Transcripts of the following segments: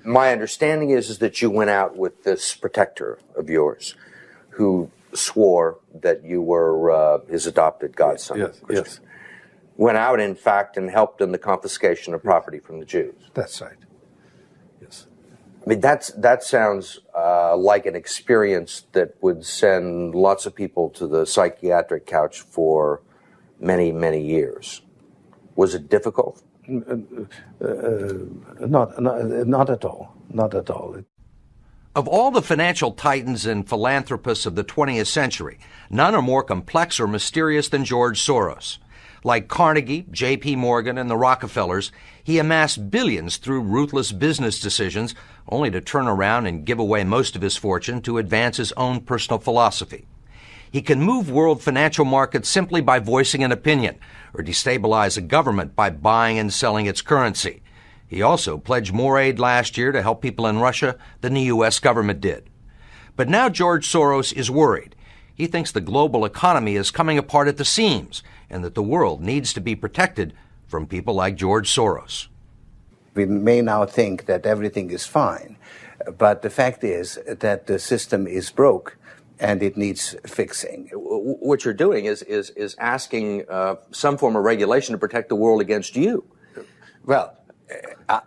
My understanding is that you went out with this protector of yours who swore that you were his adopted godson. Yes, yes. Went out, in fact, and helped in the confiscation of property from the Jews. That's right. Yes. I mean, that sounds like an experience that would send lots of people to the psychiatric couch for many, many years. Was it difficult? Not at all. Not at all. Of all the financial titans and philanthropists of the 20th century, none are more complex or mysterious than George Soros. Like Carnegie, J.P. Morgan, and the Rockefellers, he amassed billions through ruthless business decisions, only to turn around and give away most of his fortune to advance his own personal philosophy. He can move world financial markets simply by voicing an opinion, or destabilize a government by buying and selling its currency. He also pledged more aid last year to help people in Russia than the U.S. government did. But now George Soros is worried. He thinks the global economy is coming apart at the seams, and that the world needs to be protected from people like George Soros. We may now think that everything is fine, but the fact is that the system is broke and it needs fixing. What you're doing is asking some form of regulation to protect the world against you. Well,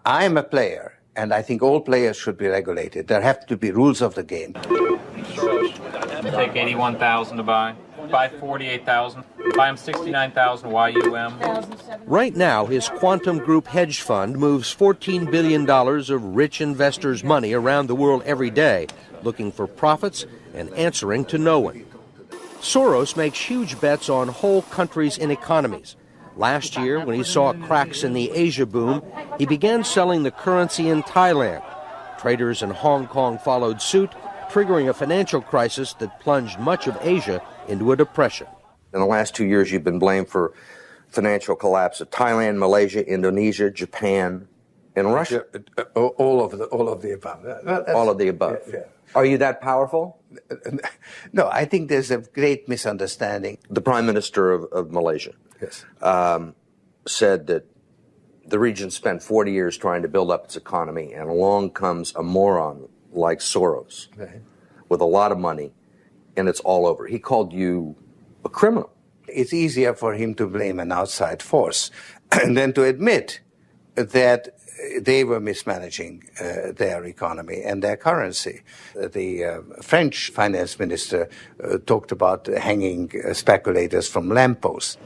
I am a player, and I think all players should be regulated. There have to be rules of the game. Take 81,000 to buy 48,000. Buy him 69,000 YUM. Right now, his Quantum Group hedge fund moves $14 billion of rich investors' money around the world every day, looking for profits and answering to no one. Soros makes huge bets on whole countries and economies. Last year, when he saw cracks in the Asia boom, he began selling the currency in Thailand. Traders in Hong Kong followed suit, triggering a financial crisis that plunged much of Asia into a depression. In the last 2 years, you've been blamed for financial collapse of Thailand, Malaysia, Indonesia, Japan, and Russia. All of the above. All of the above. Yeah. Are you that powerful? No, I think there's a great misunderstanding. The Prime Minister of Malaysia said that the region spent 40 years trying to build up its economy, and along comes a moron like Soros with a lot of money, and it's all over. He called you a criminal. It's easier for him to blame an outside force than to admit that they were mismanaging their economy and their currency. The French finance minister talked about hanging speculators from lampposts.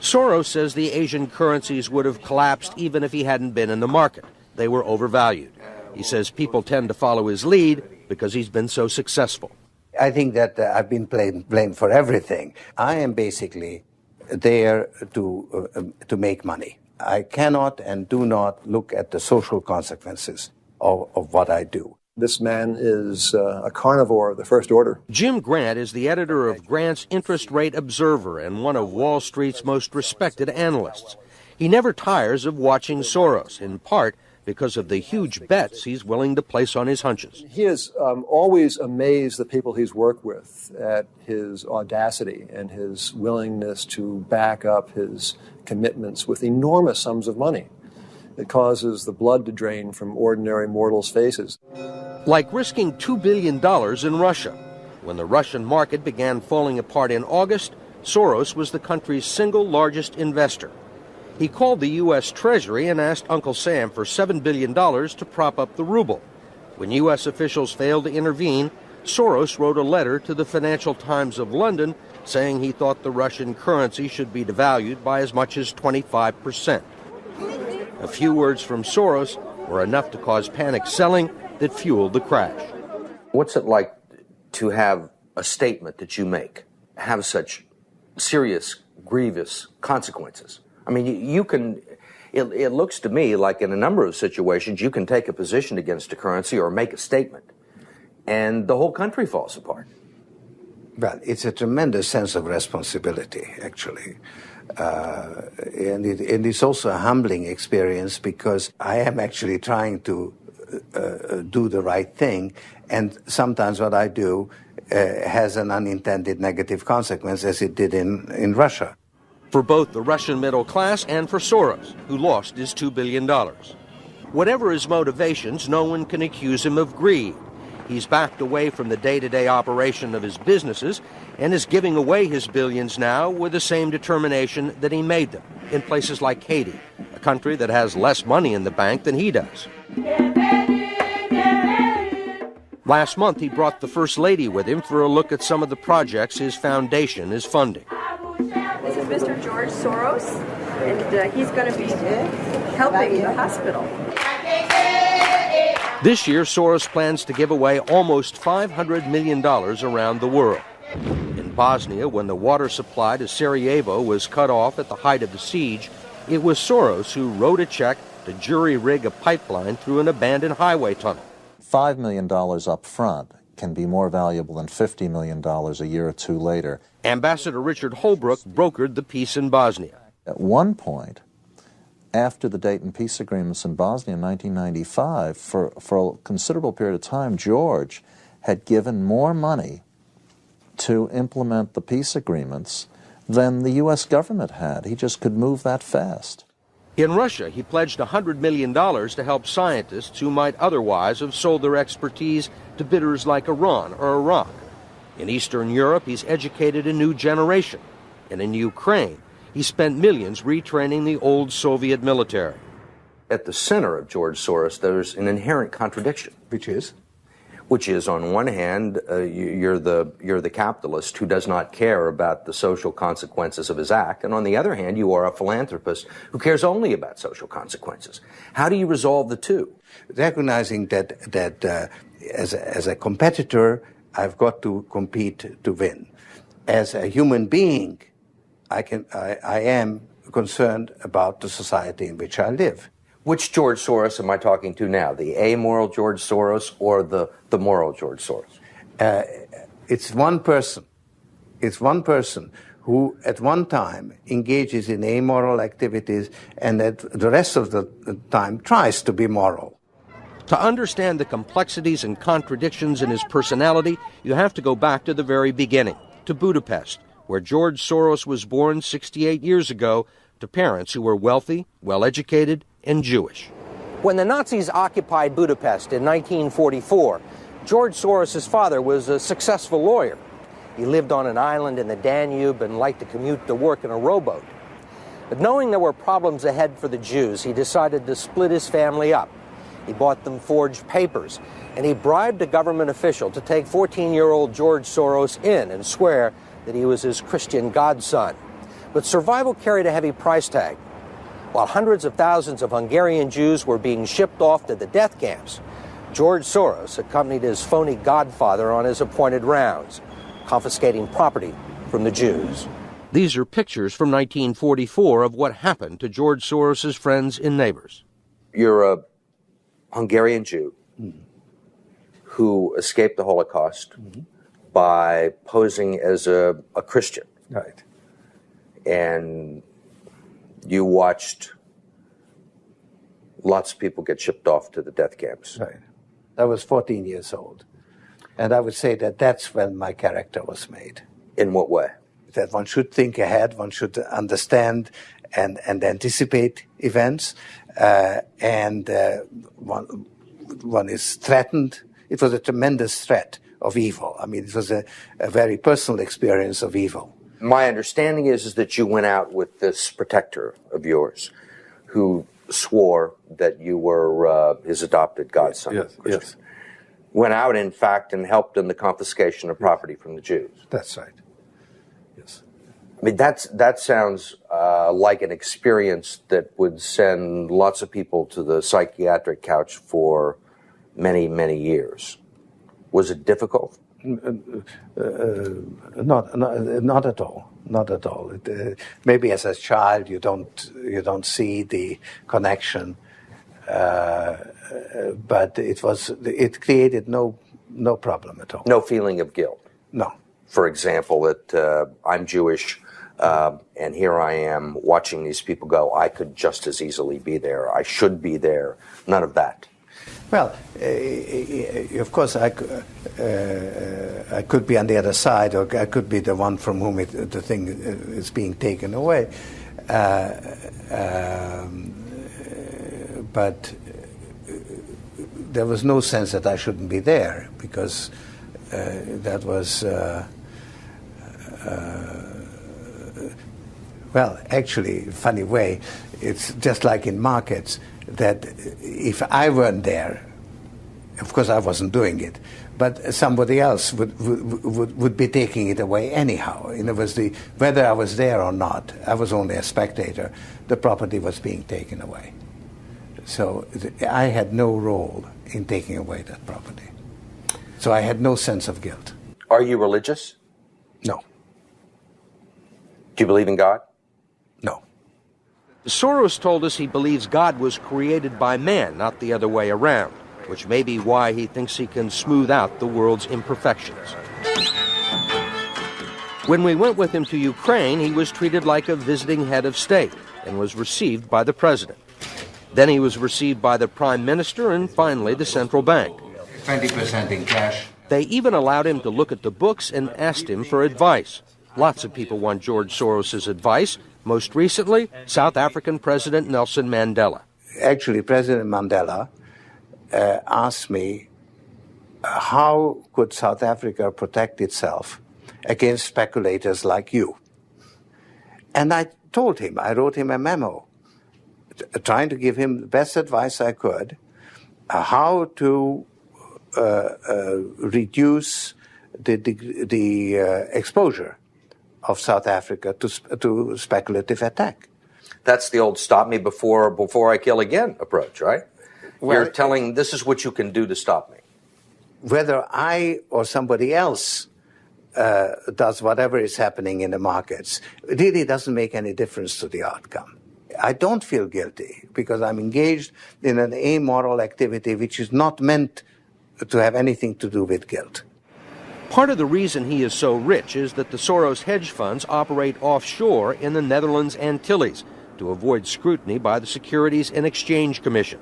Soros says the Asian currencies would have collapsed even if he hadn't been in the market. They were overvalued. He says people tend to follow his lead because he's been so successful. I think that I've been blamed for everything. I am basically there to make money. I cannot and do not look at the social consequences of what I do. This man is a carnivore of the first order. Jim Grant is the editor of Grant's Interest Rate Observer and one of Wall Street's most respected analysts. He never tires of watching Soros, in part because of the huge bets he's willing to place on his hunches. He has always amazed the people he's worked with at his audacity and his willingness to back up his commitments with enormous sums of money. It causes the blood to drain from ordinary mortals' faces. Like risking $2 billion in Russia. When the Russian market began falling apart in August, Soros was the country's single largest investor. He called the U.S. Treasury and asked Uncle Sam for $7 billion to prop up the ruble. When U.S. officials failed to intervene, Soros wrote a letter to the Financial Times of London saying he thought the Russian currency should be devalued by as much as 25%. A few words from Soros were enough to cause panic selling that fueled the crash. What's it like to have a statement that you make have such serious, grievous consequences? I mean, you can, it looks to me like in a number of situations, you can take a position against a currency or make a statement, and the whole country falls apart. Well, it's a tremendous sense of responsibility, actually. And it's also a humbling experience because I am actually trying to do the right thing, and sometimes what I do has an unintended negative consequence, as it did in Russia. For both the Russian middle class and for Soros, who lost his $2 billion. Whatever his motivations, no one can accuse him of greed. He's backed away from the day-to-day operation of his businesses and is giving away his billions now with the same determination that he made them in places like Haiti, a country that has less money in the bank than he does. Last month, he brought the First Lady with him for a look at some of the projects his foundation is funding. This is Mr. George Soros, and he's going to be helping the hospital. This year, Soros plans to give away almost $500 million around the world. In Bosnia, when the water supply to Sarajevo was cut off at the height of the siege, it was Soros who wrote a check to jury-rig a pipeline through an abandoned highway tunnel. $5 million up front can be more valuable than $50 million a year or two later. Ambassador Richard Holbrooke brokered the peace in Bosnia. At one point, after the Dayton peace agreements in Bosnia in 1995, for a considerable period of time, George had given more money to implement the peace agreements than the U.S. government had. He just could move that fast. In Russia, he pledged $100 million to help scientists who might otherwise have sold their expertise to bidders like Iran or Iraq. In Eastern Europe, he's educated a new generation. And in Ukraine, he spent millions retraining the old Soviet military. At the center of George Soros, there's an inherent contradiction. Which is? Which is, on one hand, you're the capitalist who does not care about the social consequences of his act, and on the other hand, you are a philanthropist who cares only about social consequences. How do you resolve the two? Recognizing that as a competitor, I've got to compete to win. As a human being, I am concerned about the society in which I live. Which George Soros am I talking to now? The amoral George Soros or the moral George Soros? It's one person. It's one person who at one time engages in amoral activities and at the rest of the time tries to be moral. To understand the complexities and contradictions in his personality, you have to go back to the very beginning, to Budapest, where George Soros was born 68 years ago to parents who were wealthy, well-educated, and Jewish. When the Nazis occupied Budapest in 1944, George Soros' father was a successful lawyer. He lived on an island in the Danube and liked to commute to work in a rowboat. But knowing there were problems ahead for the Jews, he decided to split his family up. He bought them forged papers, and he bribed a government official to take 14-year-old George Soros in and swear that he was his Christian godson. But survival carried a heavy price tag. While hundreds of thousands of Hungarian Jews were being shipped off to the death camps, George Soros accompanied his phony godfather on his appointed rounds, confiscating property from the Jews. These are pictures from 1944 of what happened to George Soros' friends and neighbors. You're a Hungarian Jew who escaped the Holocaust by posing as a Christian. Right. And you watched lots of people get shipped off to the death camps. Right. I was 14 years old. And I would say that that's when my character was made. In what way? That one should think ahead, one should understand and anticipate events, and one is threatened. It was a tremendous threat of evil. I mean, it was a very personal experience of evil. My understanding is that you went out with this protector of yours who swore that you were his adopted godson. Yes, yes. Went out, in fact, and helped in the confiscation of property from the Jews. That's right. Yes. I mean, that sounds like an experience that would send lots of people to the psychiatric couch for many, many years. Was it difficult? Not at all. Not at all. Maybe as a child you don't see the connection, but it created no problem at all. No feeling of guilt. No. For example, that I'm Jewish, and here I am watching these people go. I could just as easily be there. I should be there. None of that. Well, of course, I could be on the other side, or I could be the one from whom the thing is being taken away. But there was no sense that I shouldn't be there, because that was, well, actually, funny way, it's just like in markets, that if I weren't there, of course I wasn't doing it, but somebody else would be taking it away anyhow. In other words, whether I was there or not, I was only a spectator, the property was being taken away. So I had no role in taking away that property. So I had no sense of guilt. Are you religious? No. Do you believe in God? No. Soros told us he believes God was created by man, not the other way around, which may be why he thinks he can smooth out the world's imperfections. When we went with him to Ukraine, he was treated like a visiting head of state and was received by the president. Then he was received by the prime minister and finally the central bank. 20% in cash. They even allowed him to look at the books and asked him for advice. Lots of people want George Soros' advice. Most recently, South African President Nelson Mandela. Actually, President Mandela asked me, how could South Africa protect itself against speculators like you? And I told him, I wrote him a memo, trying to give him the best advice I could, how to reduce the exposure of South Africa to speculative attack. That's the old stop me before I kill again approach, right? Well, you're telling this is what you can do to stop me. Whether I or somebody else does whatever is happening in the markets, it really doesn't make any difference to the outcome. I don't feel guilty because I'm engaged in an amoral activity which is not meant to have anything to do with guilt. Part of the reason he is so rich is that the Soros hedge funds operate offshore in the Netherlands Antilles to avoid scrutiny by the Securities and Exchange Commission.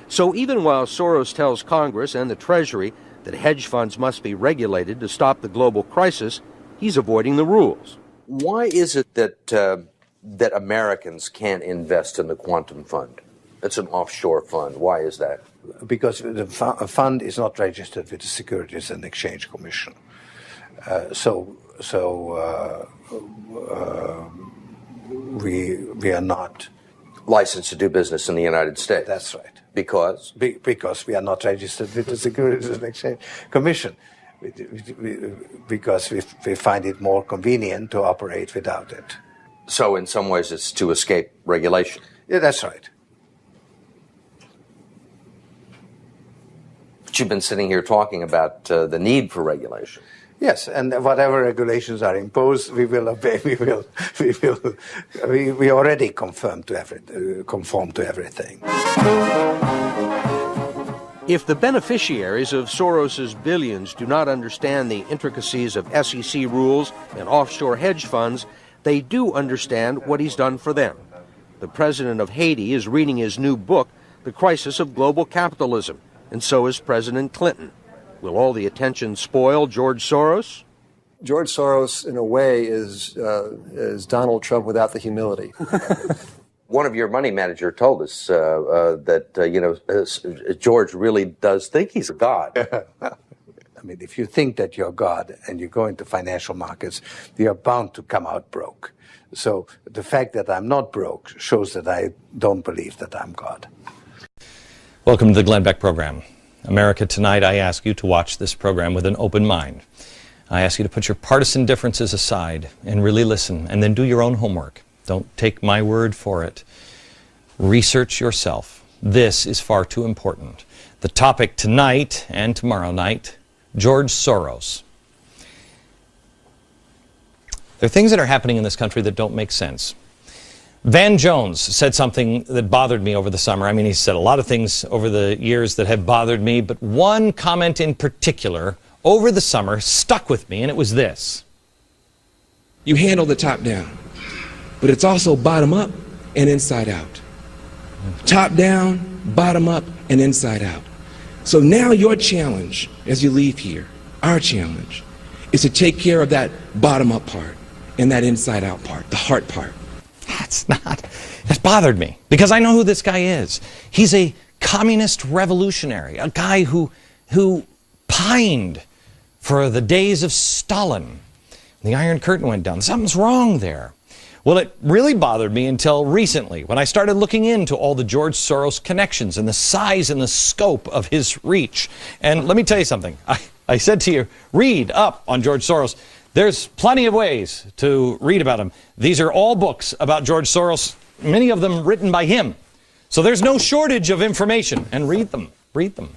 So even while Soros tells Congress and the Treasury that hedge funds must be regulated to stop the global crisis, he's avoiding the rules. Why is it that Americans can't invest in the quantum fund? It's an offshore fund. Why is that? Because the fund is not registered with the Securities and Exchange Commission. We are not licensed to do business in the United States. That's right. Because? Because we are not registered with the Securities and Exchange Commission. Because we find it more convenient to operate without it. So in some ways it's to escape regulation. Yeah, that's right. But you've been sitting here talking about the need for regulation. Yes, and whatever regulations are imposed, we will obey. We already conform to everything. If the beneficiaries of Soros's billions do not understand the intricacies of SEC rules and offshore hedge funds, they do understand what he's done for them. The president of Haiti is reading his new book, The Crisis of Global Capitalism, and so is President Clinton. Will all the attention spoil George Soros? George Soros, in a way, is Donald Trump without the humility. One of your money manager told us that George really does think he's a god. I mean, if you think that you're God and you go into financial markets, you're bound to come out broke. So the fact that I'm not broke shows that I don't believe that I'm God. Welcome to the Glenn Beck program. America Tonight, I ask you to watch this program with an open mind. I ask you to put your partisan differences aside and really listen, and then do your own homework. Don't take my word for it. Research yourself. This is far too important. The topic tonight and tomorrow night, George Soros. There are things that are happening in this country that don't make sense. Van Jones said something that bothered me over the summer. I mean, he said a lot of things over the years that have bothered me, but one comment in particular over the summer stuck with me, and it was this. You handle the top down, but it's also bottom up and inside out. Top down, bottom up, and inside out. So now your challenge as you leave here, our challenge, is to take care of that bottom up part and that inside out part, the heart part. That's bothered me because I know who this guy is. He's a communist revolutionary, a guy who pined for the days of Stalin. The Iron Curtain went down. Something's wrong there. Well, it really bothered me until recently when I started looking into all the George Soros connections and the size and the scope of his reach. And let me tell you something. I said to you, read up on George Soros. There's plenty of ways to read about him. These are all books about George Soros, many of them written by him. So there's no shortage of information. And read them. Read them.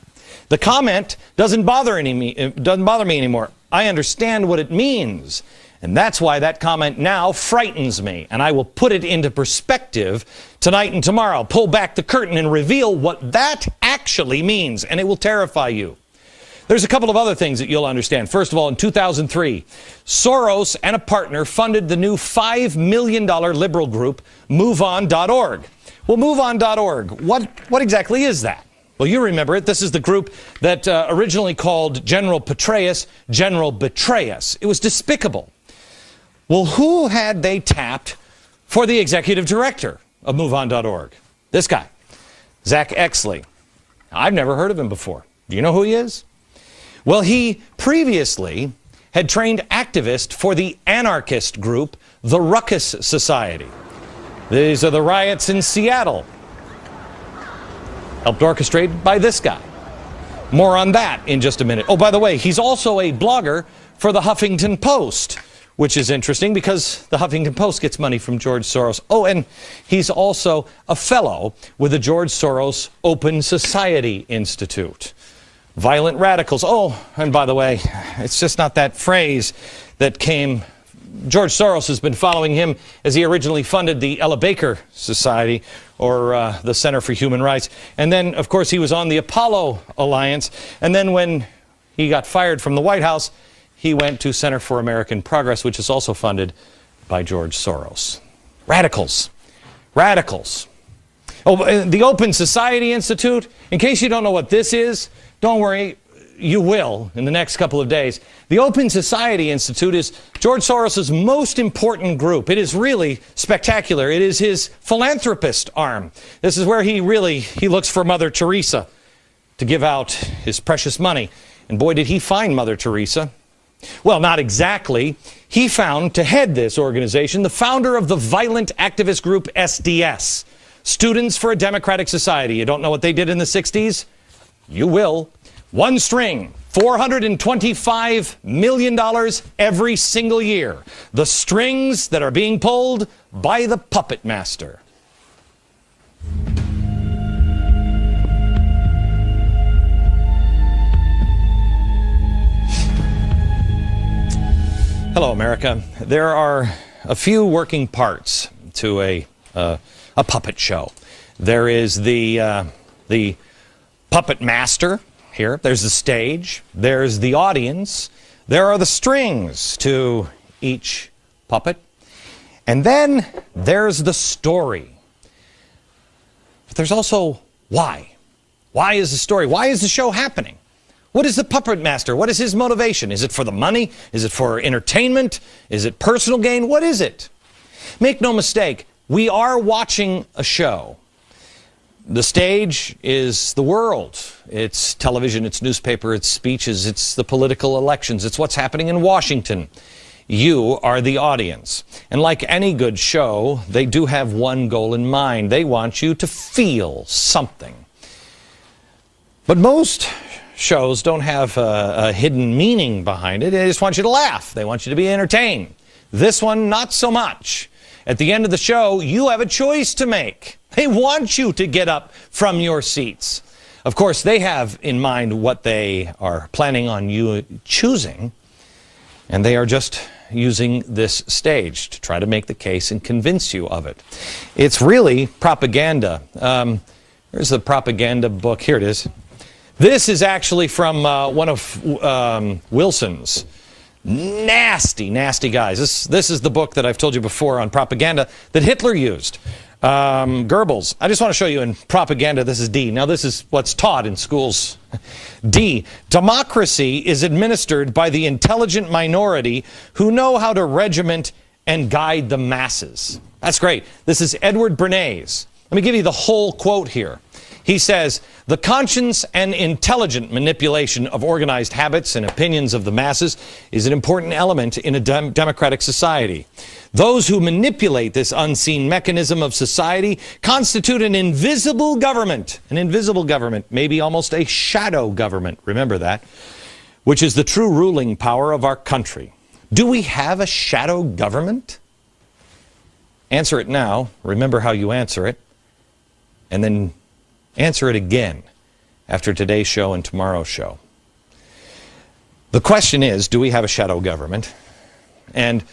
The comment doesn't bother me anymore. I understand what it means. And that's why that comment now frightens me. And I will put it into perspective tonight and tomorrow. I'll pull back the curtain and reveal what that actually means. And it will terrify you. There's a couple of other things that you'll understand. First of all, in 2003, Soros and a partner funded the new $5 million liberal group, MoveOn.org. Well, MoveOn.org, what exactly is that? Well, you remember it. This is the group that originally called General Petraeus General Betrayus. It was despicable. Well, who had they tapped for the executive director of MoveOn.org? This guy, Zach Exley. I've never heard of him before. Do you know who he is? Well, he previously had trained activists for the anarchist group, the Ruckus Society. These are the riots in Seattle, helped orchestrated by this guy. More on that in just a minute. Oh, by the way, he's also a blogger for the Huffington Post, which is interesting because the Huffington Post gets money from George Soros. Oh, and he's also a fellow with the George Soros Open Society Institute. Violent radicals. Oh, and by the way, it's just not that phrase that came. George Soros has been following him as he originally funded the Ella Baker Society, or the Center for Human Rights. And then, of course, he was on the Apollo Alliance. And then when he got fired from the White House, he went to Center for American Progress, which is also funded by George Soros. Radicals. Radicals. Oh, the Open Society Institute, in case you don't know what this is, don't worry, you will in the next couple of days. The Open Society Institute is George Soros' most important group. It is really spectacular. It is his philanthropist arm. This is where he looks for Mother Teresa to give out his precious money. And boy, did he find Mother Teresa. Well, not exactly. He found, to head this organization, the founder of the violent activist group SDS, Students for a Democratic Society. You don't know what they did in the 60s? You will. One string, $425 million every single year. The strings that are being pulled by the puppet master. Hello, America. There are a few working parts to a puppet show. There is the puppet master here. There's the stage. There's the audience. There are the strings to each puppet. And then there's the story. But there's also why. Why is the story? Why is the show happening? What is the puppet master? What is his motivation? Is it for the money? Is it for entertainment? Is it personal gain? What is it? Make no mistake, we are watching a show. The stage is the world. It's television, it's newspaper, it's speeches, it's the political elections, it's what's happening in Washington. You are the audience. And like any good show, they do have one goal in mind. They want you to feel something. But most shows don't have a hidden meaning behind it. They just want you to laugh. They want you to be entertained. This one, not so much. At the end of the show, you have a choice to make. They want you to get up from your seats. Of course, they have in mind what they are planning on you choosing, and they are just using this stage to try to make the case and convince you of it. It's really propaganda. Here's the propaganda book. Here it is. This is actually from one of Wilson's. Nasty, nasty guys. This is the book that I've told you before on propaganda that Hitler used. Goebbels. I just want to show you in propaganda, this is D. Now this is what's taught in schools. D. Democracy is administered by the intelligent minority who know how to regiment and guide the masses. That's great. This is Edward Bernays. Let me give you the whole quote here. He says, the conscious and intelligent manipulation of organized habits and opinions of the masses is an important element in a democratic society. Those who manipulate this unseen mechanism of society constitute an invisible government, maybe almost a shadow government, remember that, which is the true ruling power of our country. Do we have a shadow government? Answer it now, remember how you answer it, and then answer it again after today's show and tomorrow's show. The question is, do we have a shadow government? And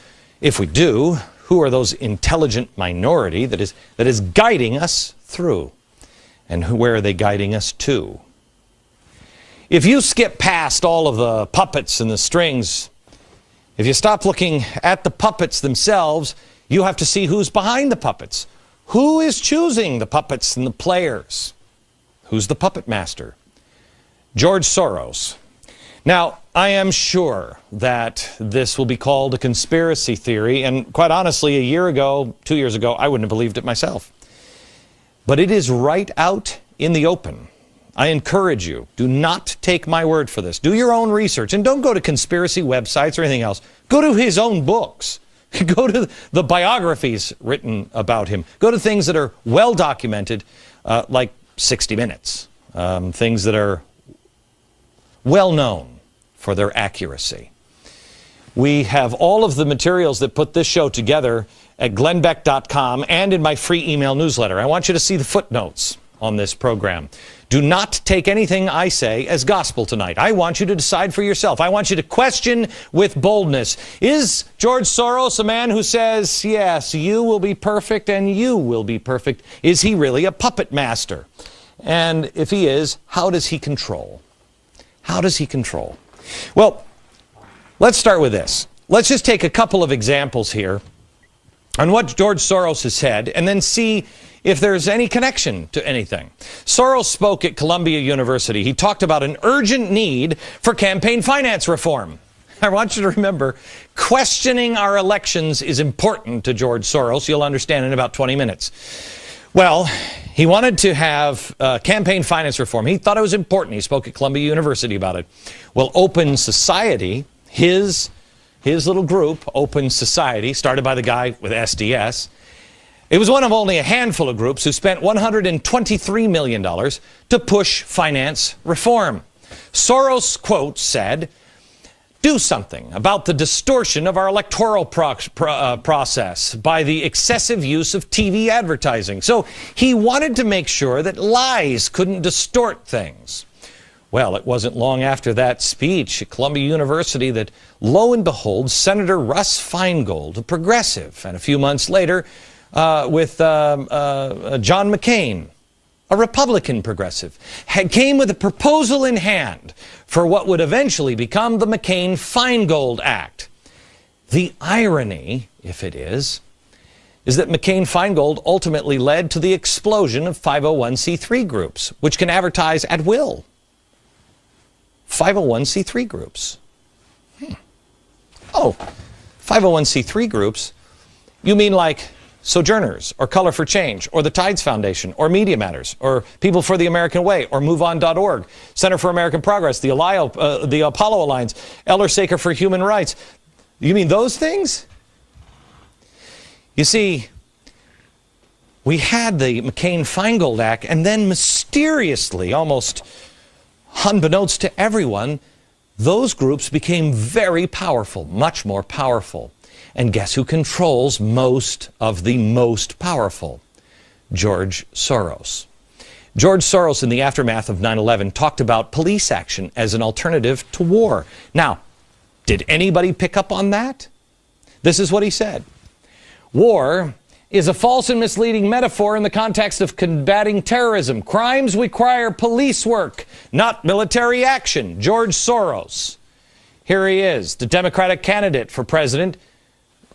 if we do, who are those intelligent minority that is guiding us through? And where are they guiding us to? If you skip past all of the puppets and the strings, if you stop looking at the puppets themselves, you have to see who's behind the puppets. Who is choosing the puppets and the players? Who's the puppet master? George Soros. Now, I am sure that this will be called a conspiracy theory, and quite honestly, a year ago, 2 years ago, I wouldn't have believed it myself. But it is right out in the open. I encourage you, do not take my word for this. Do your own research, and don't go to conspiracy websites or anything else. Go to his own books. Go to the biographies written about him. Go to things that are well documented, like 60 Minutes. Things that are well known for their accuracy. We have all of the materials that put this show together at glennbeck.com and in my free email newsletter. I want you to see the footnotes on this program. Do not take anything I say as gospel tonight. I want you to decide for yourself. I want you to question with boldness. Is George Soros a man who says, yes, you will be perfect and you will be perfect? Is he really a puppet master? And if he is, how does he control? How does he control? Well, let's start with this. Let's just take a couple of examples here on what George Soros has said and then see if there's any connection to anything. Soros spoke at Columbia University. He talked about an urgent need for campaign finance reform. I want you to remember, questioning our elections is important to George Soros. You'll understand in about 20 minutes. Well, he wanted to have campaign finance reform. He thought it was important. He spoke at Columbia University about it. Well, Open Society, his little group, Open Society, started by the guy with SDS, it was one of only a handful of groups who spent $123 million to push finance reform. Soros, quote, said, do something about the distortion of our electoral process by the excessive use of TV advertising. So he wanted to make sure that lies couldn't distort things. Well, it wasn't long after that speech at Columbia University that, lo and behold, Senator Russ Feingold, a progressive, and a few months later, with John McCain, a Republican progressive, came with a proposal in hand for what would eventually become the McCain-Feingold Act. The irony, if it is that McCain-Feingold ultimately led to the explosion of 501c3 groups, which can advertise at will. 501c3 groups. Oh, 501c3 groups? You mean like Sojourners, or Color for Change, or the Tides Foundation, or Media Matters, or People for the American Way, or MoveOn.org, Center for American Progress, the Apollo Alliance, Elder Saker for Human Rights. You mean those things? You see, we had the McCain-Feingold Act, and then mysteriously, almost unbeknownst to everyone, those groups became very powerful, much more powerful. And guess who controls most of the most powerful? George Soros. George Soros, in the aftermath of 9/11, talked about police action as an alternative to war. Now, did anybody pick up on that? This is what he said. War is a false and misleading metaphor in the context of combating terrorism. Crimes require police work, not military action. George Soros. Here he is, the Democratic candidate for president,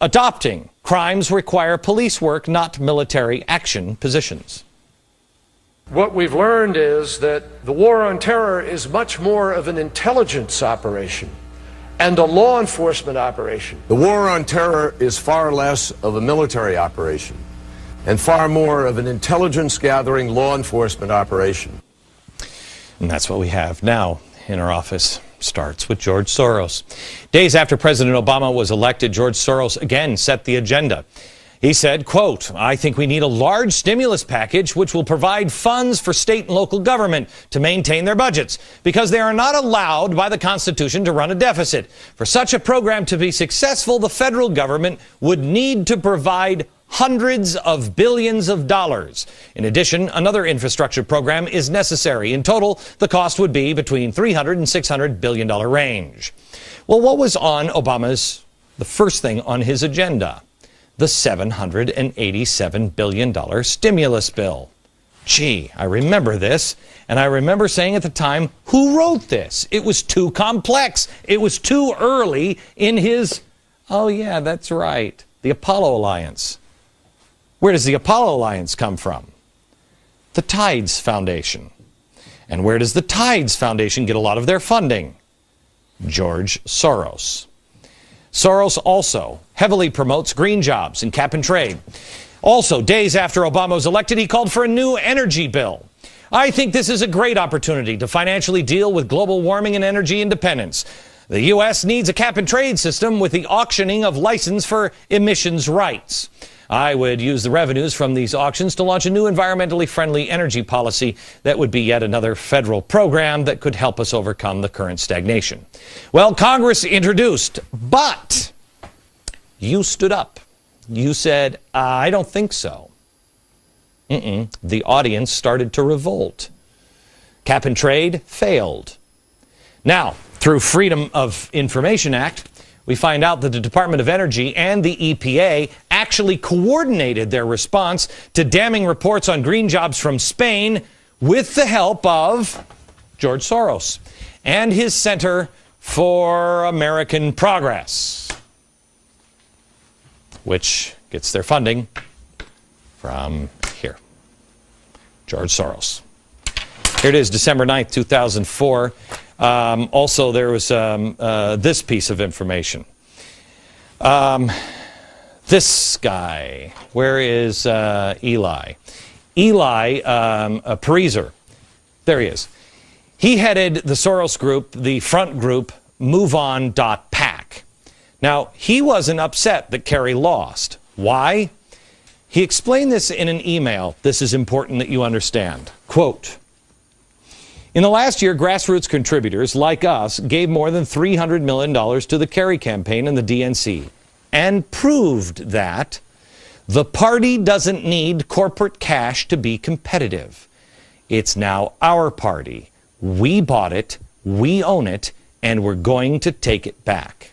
adopting crimes require police work, not military action positions. What we've learned is that the war on terror is much more of an intelligence operation and a law enforcement operation. The war on terror is far less of a military operation. and far more of an intelligence-gathering law enforcement operation. And that's what we have now in our office. Starts with George Soros. Days after President Obama was elected, George Soros again set the agenda. He said, quote, "I think we need a large stimulus package which will provide funds for state and local government to maintain their budgets because they are not allowed by the Constitution to run a deficit. For such a program to be successful, the federal government would need to provide hundreds of billions of dollars. In addition, another infrastructure program is necessary. In total, the cost would be between $300 and $600 billion range." Well, what was on the first thing on his agenda? The $787 billion stimulus bill. Gee, I remember this, and I remember saying at the time, who wrote this? It was too complex. It was too early in his, oh yeah, that's right, the Apollo Alliance. Where does the Apollo Alliance come from? The Tides Foundation. And where does the Tides Foundation get a lot of their funding? George Soros. Soros also heavily promotes green jobs and cap and trade. Also, days after Obama was elected, he called for a new energy bill. "I think this is a great opportunity to financially deal with global warming and energy independence. The U.S. needs a cap and trade system with the auctioning of license for emissions rights. I would use the revenues from these auctions to launch a new environmentally friendly energy policy that would be yet another federal program that could help us overcome the current stagnation." Well, Congress introduced, but you stood up. You said, "I don't think so." The audience started to revolt. Cap and trade failed. Now, through Freedom of Information Act, we find out that the Department of Energy and the EPA actually coordinated their response to damning reports on green jobs from Spain with the help of George Soros and his Center for American Progress, which gets their funding from here, George Soros. Here it is, December 9th, 2004. Also, there was this piece of information. This guy, where is Eli? Eli Pariser. There he is. He headed the Soros group, the front group, MoveOn.pac. Now, he wasn't upset that Kerry lost. Why? He explained this in an email. This is important that you understand. Quote, "In the last year, grassroots contributors like us gave more than $300 million to the Kerry campaign and the DNC and proved that the party doesn't need corporate cash to be competitive. It's now our party. We bought it, we own it, and we're going to take it back."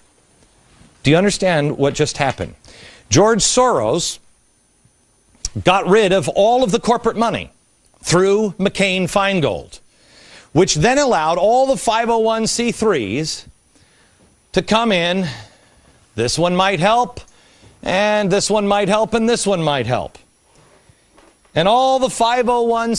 Do you understand what just happened? George Soros got rid of all of the corporate money through McCain-Feingold, which then allowed all the 501c3s to come in. This one might help, and this one might help, and this one might help. And all the 501